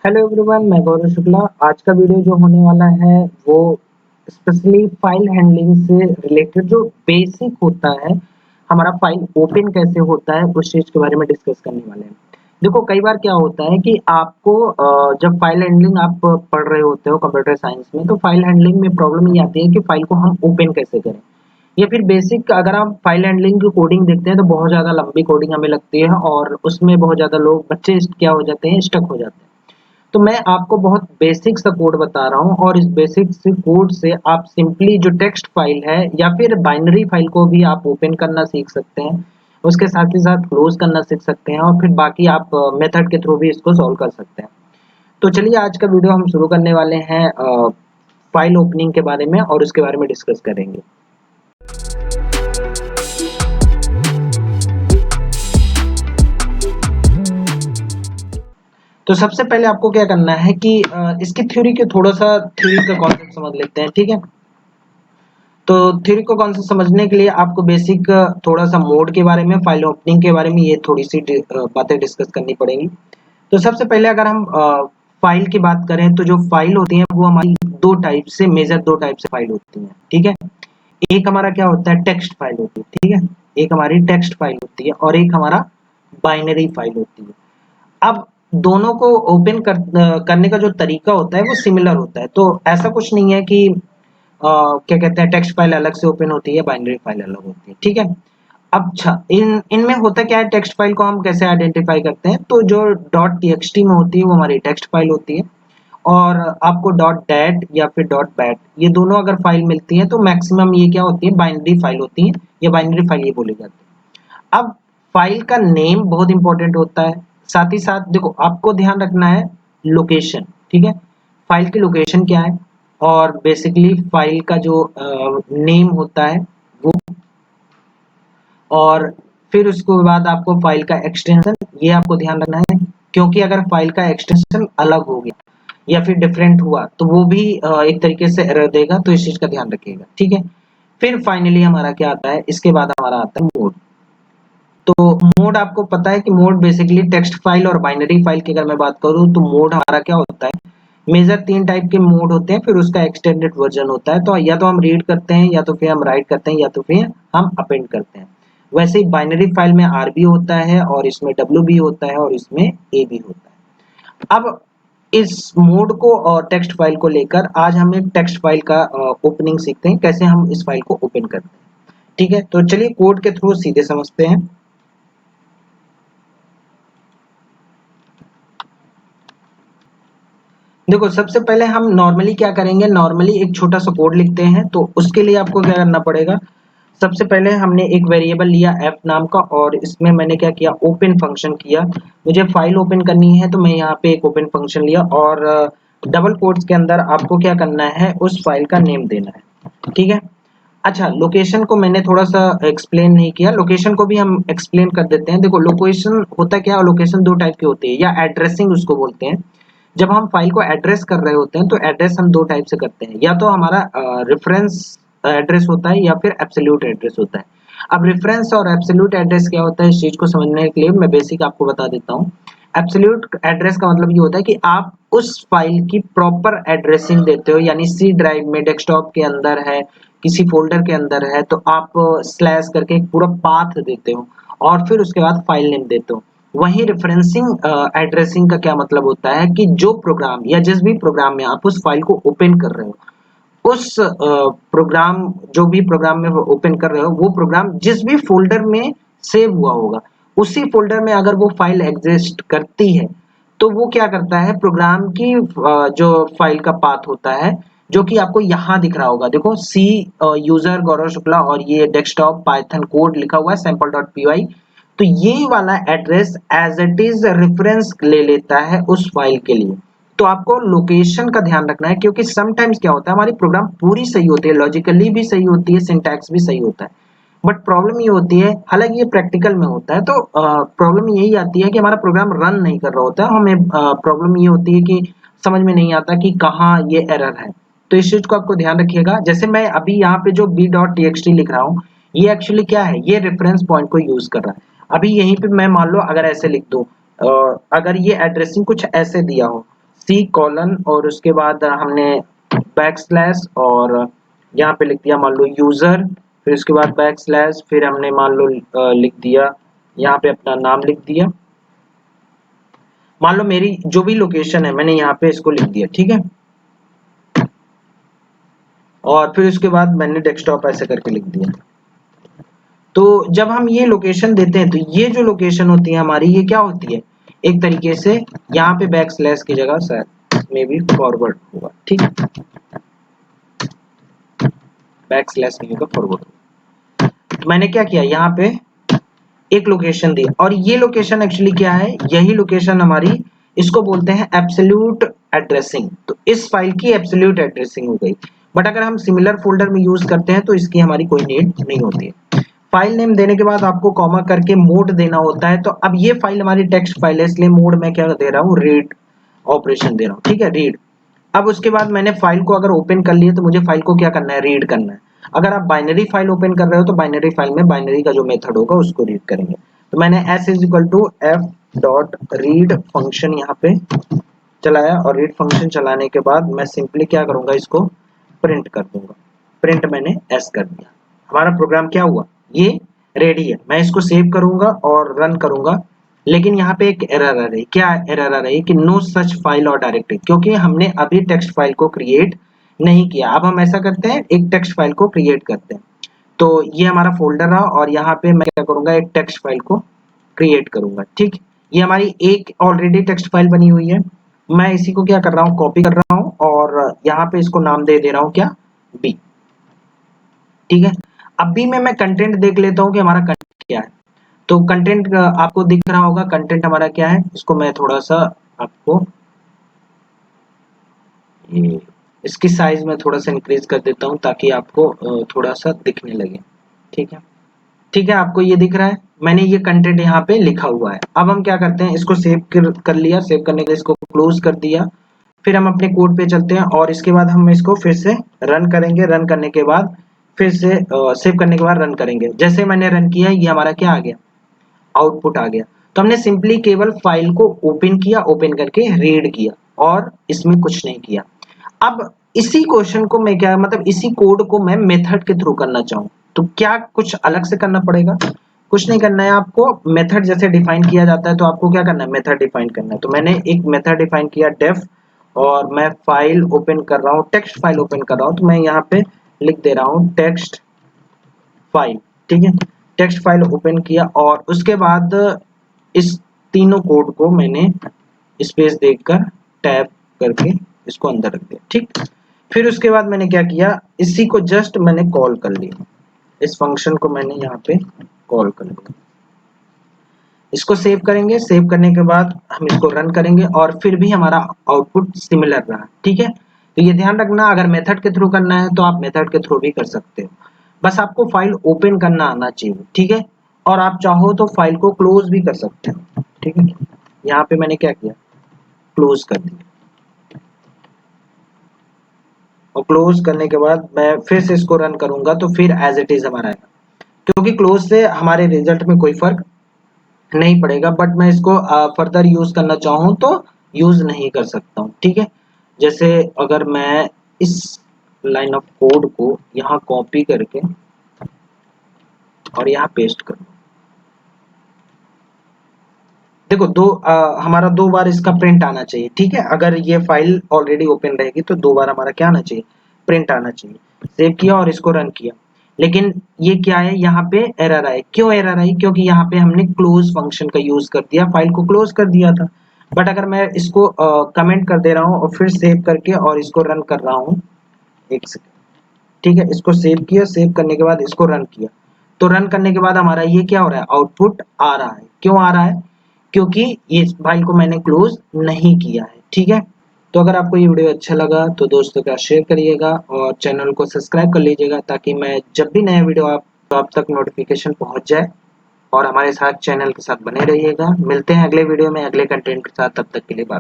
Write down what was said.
Hello everyone, मैं गौरव शुक्ला। आज का वीडियो जो होने वाला है वो स्पेशली फाइल हैंडलिंग से रिलेटेड जो बेसिक होता है, हमारा फाइल ओपन कैसे होता है उस चीज के बारे में डिस्कस करने वाले हैं। देखो, कई बार क्या होता है कि आपको जब फाइल हैंडलिंग आप पढ़ रहे होते हो कंप्यूटर साइंस में, तो फाइल हैंडलिंग में प्रॉब्लम ये आती है कि फाइल को हम ओपन कैसे करें। या फिर बेसिक अगर आप फाइल हैंडलिंग की कोडिंग देखते हैं तो बहुत ज्यादा लंबी कोडिंग हमें लगती है और उसमें बहुत ज्यादा लोग बच्चे क्या हो जाते हैं, स्टक हो जाते हैं। तो मैं आपको बहुत बेसिक सा कोड बता रहा हूँ और इस बेसिक से कोड से आप सिंपली जो टेक्स्ट फाइल है या फिर बाइनरी फाइल को भी आप ओपन करना सीख सकते हैं। उसके साथ ही साथ क्लोज करना सीख सकते हैं और फिर बाकी आप मेथड के थ्रू भी इसको सॉल्व कर सकते हैं। तो चलिए, आज का वीडियो हम शुरू करने वाले हैं फाइल ओपनिंग के बारे में और उसके बारे में डिस्कस करेंगे। तो सबसे पहले आपको क्या करना है कि इसकी थ्योरी के थोड़ा सा थ्योरी का कॉन्सेप्ट समझ लेते हैं, ठीक है। तो थ्योरी को कॉन्सेप्ट समझने के लिए आपको बेसिक थोड़ा सा मोड के बारे में, फाइल ओपनिंग के बारे में ये थोड़ी सी बातें डिस्कस करनी पड़ेंगी। तो सबसे पहले अगर हम फाइल की बात करें तो जो फाइल होती है वो हमारी दो टाइप से फाइल होती है, ठीक है। एक हमारा क्या होता है, टेक्स्ट फाइल होती है, ठीक है। एक हमारी टेक्स्ट फाइल होती है और एक हमारा बाइनरी फाइल होती है। अब दोनों को ओपन करने का जो तरीका होता है वो सिमिलर होता है। तो ऐसा कुछ नहीं है कि क्या कहते हैं, टेक्स्ट फाइल अलग से ओपन होती है, बाइनरी फाइल अलग होती है, ठीक है। अब अच्छा, इनमें होता क्या है, टेक्स्ट फाइल को हम कैसे आइडेंटिफाई करते हैं, तो जो डॉट टीएक्सटी में होती है वो हमारी टेक्स्ट फाइल होती है। और आपको डॉट डैट या फिर डॉट बैट, ये दोनों अगर फाइल मिलती है तो मैक्सिमम ये क्या होती है, बाइनरी फाइल होती है, या बाइनरी फाइल ये बोली जाती है। अब फाइल का नेम बहुत इंपॉर्टेंट होता है। साथ ही साथ देखो, आपको ध्यान रखना है लोकेशन, ठीक है। फाइल की लोकेशन क्या है और बेसिकली फाइल का जो नेम होता है वो, और फिर उसके बाद आपको फाइल का एक्सटेंशन, ये आपको ध्यान रखना है। क्योंकि अगर फाइल का एक्सटेंशन अलग हो गया या फिर डिफरेंट हुआ तो वो भी एक तरीके से एरर देगा, तो इस चीज का ध्यान रखिएगा, ठीक है। फिर फाइनली हमारा क्या आता है, इसके बाद हमारा आता है मोड। तो मोड आपको पता है कि मोड बेसिकली टेक्स्ट फाइल और बाइनरी फाइल की अगर मैं बात करूं तो मोड हमारा क्या होता है, मेजर तीन टाइप के मोड होते हैं, फिर उसका एक्सटेंडेड वर्जन होता है। तो या तो हम रीड करते हैं, या तो फिर हम राइट करते हैं, या तो फिर हम अपेंड करते हैं। वैसे ही बाइनरी फाइल में आरबी होता है और इसमें डब्ल्यू भी होता है और इसमें ए भी होता है। अब इस मोड को और टेक्स्ट फाइल को लेकर आज हम एक टेक्स्ट फाइल का ओपनिंग सीखते हैं, कैसे हम इस फाइल को ओपन करते हैं, ठीक है। तो चलिए कोड के थ्रू सीधे समझते हैं। देखो, सबसे पहले हम नॉर्मली क्या करेंगे, नॉर्मली एक छोटा सा कोड लिखते हैं। तो उसके लिए आपको क्या करना पड़ेगा, सबसे पहले हमने एक वेरिएबल लिया एफ नाम का और इसमें मैंने क्या किया, ओपन फंक्शन किया। मुझे फाइल ओपन करनी है तो मैं यहाँ पे एक ओपन फंक्शन लिया और डबल कोट्स के अंदर आपको क्या करना है, उस फाइल का नेम देना है, ठीक है। अच्छा, लोकेशन को मैंने थोड़ा सा एक्सप्लेन नहीं किया, लोकेशन को भी हम एक्सप्लेन कर देते हैं। देखो, लोकेशन होता क्या है, लोकेशन दो टाइप की होती है, या एड्रेसिंग उसको बोलते हैं। जब हम फाइल को एड्रेस कर रहे होते हैं तो एड्रेस हम दो टाइप से करते हैं, या तो हमारा रेफरेंस एड्रेस होता है या फिर एब्सोल्यूट एड्रेस होता है। अब रेफरेंस और एब्सोल्यूट एड्रेस क्या होता है, इस चीज को समझने के लिए मैं बेसिक आपको बता देता हूँ। एब्सोल्यूट एड्रेस का मतलब ये होता है कि आप उस फाइल की प्रॉपर एड्रेसिंग देते हो, यानी सी ड्राइव में डेस्कटॉप के अंदर है, किसी फोल्डर के अंदर है, तो आप स्लैश करके एक पूरा पाथ देते हो और फिर उसके बाद फाइल नेम देते हो। वहीं रेफरेंसिंग एड्रेसिंग का क्या मतलब होता है कि जो प्रोग्राम या जिस भी प्रोग्राम में आप उस फाइल को ओपन कर रहे हो, उस प्रोग्राम, जो भी प्रोग्राम में ओपन कर रहे हो, वो प्रोग्राम जिस भी फोल्डर में सेव हुआ होगा, उसी फोल्डर में अगर वो फाइल एग्जिस्ट करती है तो वो क्या करता है, प्रोग्राम की जो फाइल का पाथ होता है, जो कि आपको यहाँ दिख रहा होगा, देखो सी यूजर गौरव शुक्ला और ये डेस्कटॉप पाइथन कोड लिखा हुआ है sample.py। तो ये वाला address as it is reference ले लेता है उस फाइल के लिए। तो आपको लोकेशन का ध्यान रखना है, क्योंकि समटाइम्स क्या होता है, हमारी प्रोग्राम पूरी सही होती है, लॉजिकली भी सही होती है, सिंटैक्स भी सही होता है, बट प्रॉब्लम ये होती है, हालांकि ये प्रैक्टिकल में होता है, तो प्रॉब्लम यही आती है कि हमारा प्रोग्राम रन नहीं कर रहा होता है, हमें प्रॉब्लम ये होती है कि समझ में नहीं आता कि कहाँ ये एरर है। तो इस चीज को आपको ध्यान रखिएगा। जैसे मैं अभी यहाँ पे जो b.txt लिख रहा हूँ, ये एक्चुअली क्या है, ये रेफरेंस पॉइंट को यूज कर रहा है। अभी यहीं पे मैं मान लो अगर ऐसे लिख दूं, अगर ये एड्रेसिंग कुछ ऐसे दिया हो, सी कॉलन और उसके बाद हमने बैकस्लैश और यहाँ पे लिख दिया मान लो यूजर, फिर उसके बाद बैकस्लैश, फिर हमने मान लो लिख दिया यहाँ पे अपना नाम लिख दिया, मान लो मेरी जो भी लोकेशन है मैंने यहाँ पे इसको लिख दिया, ठीक है। और फिर उसके बाद मैंने डेस्कटॉप ऐसे करके लिख दिया। तो जब हम ये लोकेशन देते हैं तो ये जो लोकेशन होती है हमारी, ये क्या होती है, एक तरीके से यहाँ पे बैकस्लैश की जगह शायद में भी फॉरवर्ड होगा, ठीक है, बैकस्लैश नहीं होगा, फॉरवर्ड होगा। तो मैंने क्या किया, यहाँ पे एक लोकेशन दी और ये लोकेशन एक्चुअली क्या है, यही लोकेशन हमारी, इसको बोलते हैं एब्सोल्यूट एड्रेसिंग। तो इस फाइल की एब्सोल्यूट एड्रेसिंग हो गई। बट अगर हम सिमिलर फोल्डर में यूज करते हैं तो इसकी हमारी कोई नीड नहीं होती है। फाइल नेम देने के बाद आपको कॉमा करके मोड देना होता है। तो अब ये फाइल हमारी टेक्स्ट फाइल है, इसलिए मोड में क्या दे रहा हूँ, रीड ऑपरेशन दे रहा हूँ, ठीक है, रीड। अब उसके बाद मैंने फाइल को अगर ओपन कर लिया तो मुझे फाइल को क्या करना है, रीड करना है। अगर आप बाइनरी फाइल ओपन कर रहे हो तो बाइनरी फाइल में बाइनरी का जो मेथड होगा उसको रीड करेंगे। तो मैंने s is equal to F dot read function यहाँ पे चलाया और रीड फंक्शन चलाने के बाद मैं सिंपली क्या करूंगा, इसको प्रिंट कर दूंगा। प्रिंट मैंने s कर दिया, हमारा प्रोग्राम क्या हुआ, ये रेडी है। मैं इसको सेव करूंगा और रन करूंगा, लेकिन यहाँ पे एक एरर आ रही है। क्या एरर आ रही है कि नो सच फाइल और डायरेक्टरी, क्योंकि हमने अभी टेक्स्ट फाइल को क्रिएट नहीं किया। अब हम ऐसा करते हैं, एक टेक्स्ट फाइल को क्रिएट करते हैं। तो ये हमारा फोल्डर रहा और यहाँ पे मैं क्या करूंगा, एक टेक्स्ट फाइल को क्रिएट करूंगा, ठीक। ये हमारी एक ऑलरेडी टेक्स्ट फाइल बनी हुई है। मैं इसी को क्या कर रहा हूँ, कॉपी कर रहा हूँ और यहाँ पे इसको नाम दे रहा हूँ क्या, बी, ठीक है। अब बी में मैं कंटेंट देख लेता हूँ कि हमारा कंटेंट क्या है। तो कंटेंट आपको दिख रहा होगा, कंटेंट हमारा क्या है। इसको मैं थोड़ा सा आपको ये इसकी साइज में थोड़ा सा इंक्रीज कर देता हूँ ताकि आपको थोड़ा सा दिखने लगे, ठीक है। ठीक है, आपको ये दिख रहा है, मैंने ये कंटेंट यहाँ पे लिखा हुआ है। अब हम क्या करते हैं, इसको सेव कर लिया, सेव करने के लिए इसको क्लोज कर दिया। फिर हम अपने कोड पे चलते हैं और इसके बाद हम इसको फिर से रन करेंगे। रन करने के बाद फिर से सेव करने के बाद रन करेंगे। जैसे मैंने रन किया, ये हमारा क्या आ गया, आउटपुट आ गया। तो हमने सिंपली केवल फाइल को ओपन किया, ओपन करके रीड किया और इसमें कुछ नहीं किया। अब इसी क्वेश्चन को मैं क्या, मतलब इसी कोड को मैं मेथड के थ्रू करना चाहूँ तो क्या कुछ अलग से करना पड़ेगा, कुछ नहीं करना है आपको। मेथड जैसे डिफाइन किया जाता है तो आपको क्या करना है, मेथड डिफाइन करना है। तो मैंने एक मेथड डिफाइन किया डेफ, और मैं फाइल ओपन कर रहा हूँ, टेक्स्ट फाइल ओपन कर रहा हूँ। तो मैं यहाँ पे लिख दे रहा हूँ टेक्स्ट फाइल, ठीक है। टेक्स्ट फाइल ओपन किया और उसके बाद इस तीनों कोड को मैंने स्पेस देकर टैब करके इसको अंदर रख दिया, ठीक। फिर उसके बाद मैंने क्या किया, इसी को जस्ट मैंने कॉल कर लिया, इस फंक्शन को मैंने यहाँ पे कॉल कर लिया। इसको सेव करेंगे, सेव करने के बाद हम इसको रन करेंगे और फिर भी हमारा आउटपुट सिमिलर रहा, ठीक है। तो ये ध्यान रखना, अगर मेथड के थ्रू करना है तो आप मेथड के थ्रू भी कर सकते हो, बस आपको फाइल ओपन करना आना चाहिए, ठीक है। और आप चाहो तो फाइल को क्लोज भी कर सकते हो, ठीक है। यहाँ पे मैंने क्या किया, क्लोज कर दिया। और क्लोज करने के बाद मैं फिर से इसको रन करूंगा तो फिर एज इट इज हमारा आएगा, क्योंकि क्लोज से हमारे रिजल्ट में कोई फर्क नहीं पड़ेगा। बट मैं इसको फर्दर यूज करना चाहूँ तो यूज नहीं कर सकता हूँ, ठीक है। जैसे अगर मैं इस लाइन ऑफ कोड को यहाँ कॉपी करके और यहाँ पेस्ट करूँ, देखो हमारा 2 बार इसका प्रिंट आना चाहिए, ठीक है। अगर ये फाइल ऑलरेडी ओपन रहेगी तो 2 बार हमारा क्या आना चाहिए, प्रिंट आना चाहिए। सेव किया और इसको रन किया, लेकिन ये क्या है, यहाँ पे एरर आए। क्यों एरर आई, क्योंकि यहाँ पे हमने क्लोज फंक्शन का यूज कर दिया, फाइल को क्लोज कर दिया था। बट अगर मैं इसको कमेंट कर दे रहा हूँ और फिर सेव करके और इसको रन कर रहा हूँ, एक सेकेंड, ठीक है। इसको सेव किया, सेव करने के बाद इसको रन किया, तो रन करने के बाद हमारा ये क्या हो रहा है, आउटपुट आ रहा है। क्यों आ रहा है, क्योंकि ये फाइल को मैंने क्लोज नहीं किया है, ठीक है। तो अगर आपको ये वीडियो अच्छा लगा तो दोस्तों का शेयर करिएगा और चैनल को सब्सक्राइब कर लीजिएगा, ताकि मैं जब भी नया वीडियो आप तक नोटिफिकेशन पहुंच जाए। और हमारे साथ चैनल के साथ बने रहिएगा। मिलते हैं अगले वीडियो में अगले कंटेंट के साथ, तब तक के लिए बाय।